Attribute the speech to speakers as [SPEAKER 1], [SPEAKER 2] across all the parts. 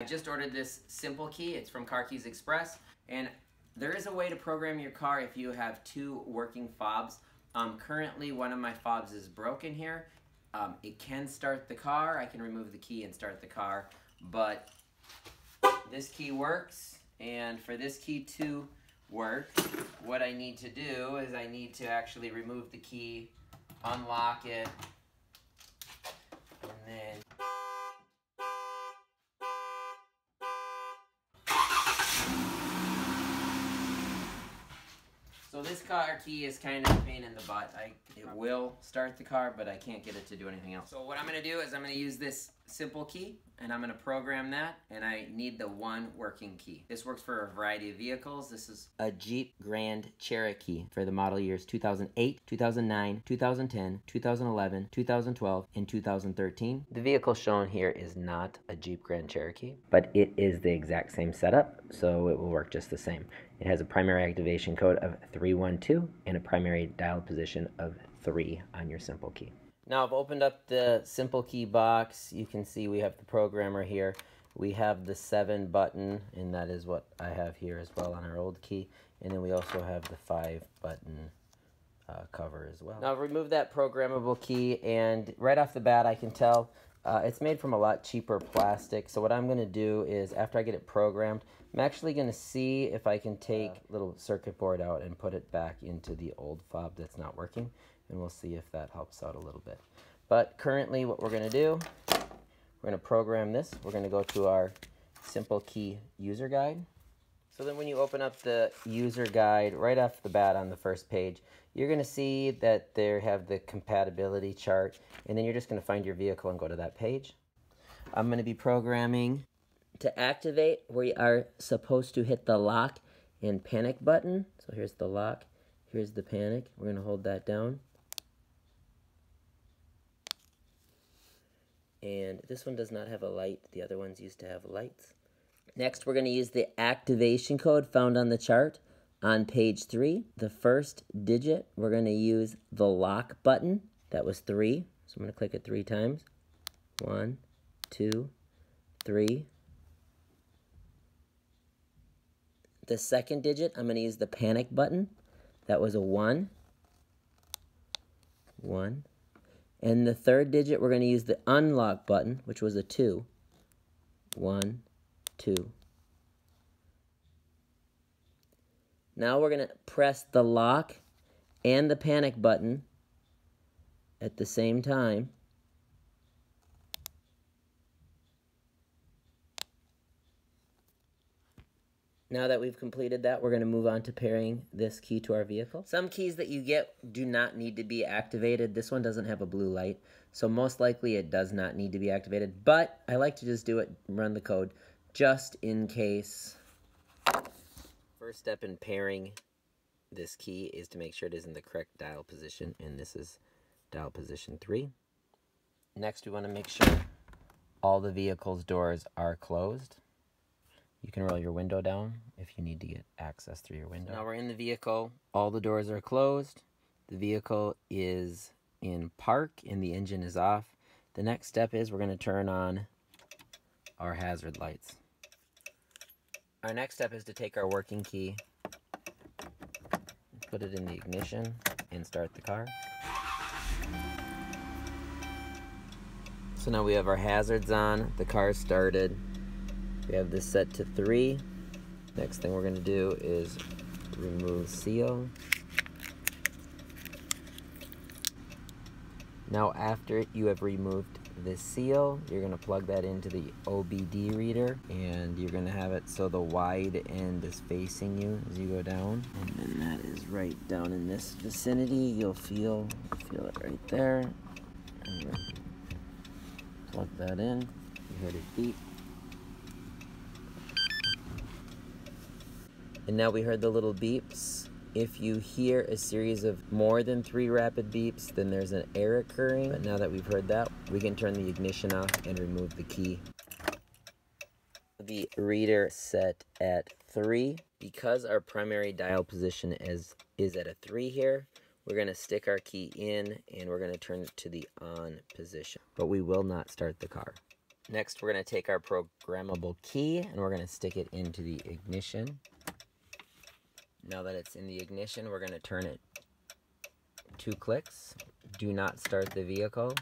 [SPEAKER 1] I just ordered this simple key. It's from Car Keys Express, and there is a way to program your car if you have two working fobs. Currently, one of my fobs is broken here. It can start the car. I can remove the key and start the car, but this key works, and for this key to work, what I need to do is I need to actually remove the key, unlock it, and then so this car key is kind of a pain in the butt. It will start the car, but I can't get it to do anything else. So what I'm going to do is I'm going to use this simple key, and I'm going to program that, and I need the one working key. This works for a variety of vehicles. This is a Jeep Grand Cherokee for the model years 2008, 2009, 2010, 2011, 2012, and 2013. The vehicle shown here is not a Jeep Grand Cherokee, but it is the exact same setup, so it will work just the same. It has a primary activation code of 312 and a primary dial position of 3 on your simple key. Now I've opened up the simple key box. You can see we have the programmer here. We have the 7 button, and that is what I have here as well on our old key. And then we also have the 5 button cover as well. Now I've removed that programmable key, and right off the bat I can tell it's made from a lot cheaper plastic. So what I'm going to do is, after I get it programmed, I'm actually going to see if I can take a little circuit board out and put it back into the old fob that's not working, and we'll see if that helps out a little bit. But currently what we're going to do, we're going to program this. We're going to go to our simple key user guide. So then when you open up the user guide, right off the bat on the first page, you're going to see that they have the compatibility chart, and then you're just going to find your vehicle and go to that page. I'm going to be programming to activate. We are supposed to hit the lock and panic button. So here's the lock, here's the panic. We're going to hold that down. And this one does not have a light. The other ones used to have lights. Next, we're going to use the activation code found on the chart on page 3. The first digit, we're going to use the lock button. That was 3. So I'm going to click it 3 times. 1, 2, 3. The second digit, I'm going to use the panic button. That was a 1. 1. And the third digit, we're going to use the unlock button, which was a 2. 1, 2. Now we're going to press the lock and the panic button at the same time. Now that we've completed that, we're going to move on to pairing this key to our vehicle. Some keys that you get do not need to be activated. This one doesn't have a blue light, so most likely it does not need to be activated, but I like to just do it, run the code, just in case. First step in pairing this key is to make sure it is in the correct dial position, and this is dial position 3. Next, we want to make sure all the vehicle's doors are closed. You can roll your window down if you need to get access through your window. Now we're in the vehicle. All the doors are closed. The vehicle is in park and the engine is off. The next step is we're going to turn on our hazard lights. Our next step is to take our working key, put it in the ignition, and start the car. So now we have our hazards on. The car started. We have this set to 3. Next thing we're going to do is remove seal. Now after you have removed the seal, you're going to plug that into the OBD reader, and you're going to have it so the wide end is facing you as you go down. And then that is right down in this vicinity. You'll feel it right there. And plug that in. You heard it beep. And now we heard the little beeps. If you hear a series of more than 3 rapid beeps, then there's an error occurring. But now that we've heard that, we can turn the ignition off and remove the key. The reader set at 3. Because our primary dial position is at a 3 here, we're going to stick our key in and we're going to turn it to the on position. But we will not start the car. Next, we're going to take our programmable key and we're going to stick it into the ignition. Now that it's in the ignition, we're going to turn it 2 clicks. Do not start the vehicle.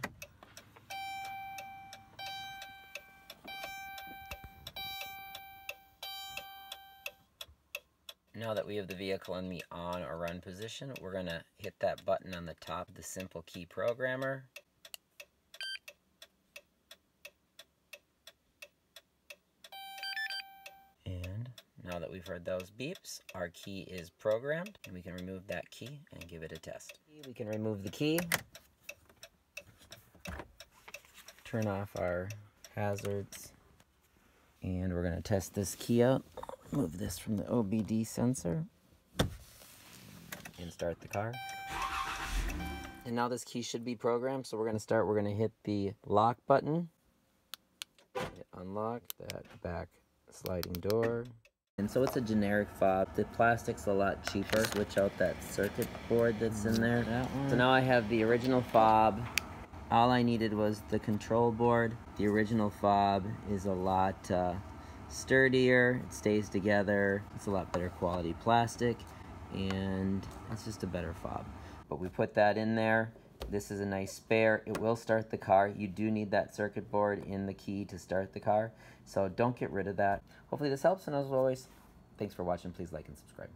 [SPEAKER 1] Now that we have the vehicle in the on or run position, we're going to hit that button on the top of the simple key programmer. And now that we've heard those beeps, our key is programmed, and we can remove that key and give it a test. We can remove the key, turn off our hazards, and we're going to test this key out. Move this from the OBD sensor and start the car. And now this key should be programmed, so we're going to hit the lock button, hit unlock that back sliding door. And so it's a generic fob. The plastic's a lot cheaper. Switch out that circuit board that's in there. So now I have the original fob. All I needed was the control board. The original fob is a lot sturdier, it stays together, it's a lot better quality plastic, and it's just a better fob. But we put that in there. This is a nice spare. It will start the car. You do need that circuit board in the key to start the car, so don't get rid of that. Hopefully this helps, and as always, thanks for watching. Please like and subscribe.